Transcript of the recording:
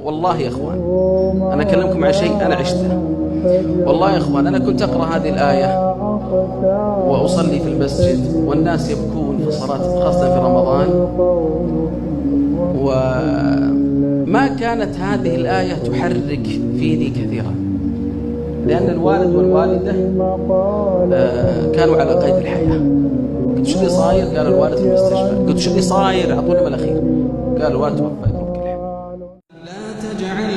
والله يا إخوان أنا أكلمكم عن شيء أنا عشته. والله يا إخوان أنا كنت أقرأ هذه الآية وأصلي في المسجد والناس يبكون في الصلاة خاصة في رمضان، وما كانت هذه الآية تحرك فيني كثيرا، لأن الوالد والوالدة كانوا على قيد الحياة. قلت شو اللي صاير؟ قال الوالد في المستشفى. قلت شو اللي صاير؟ أعطوني من الأخير. قال الوالد توفى. لا تجعل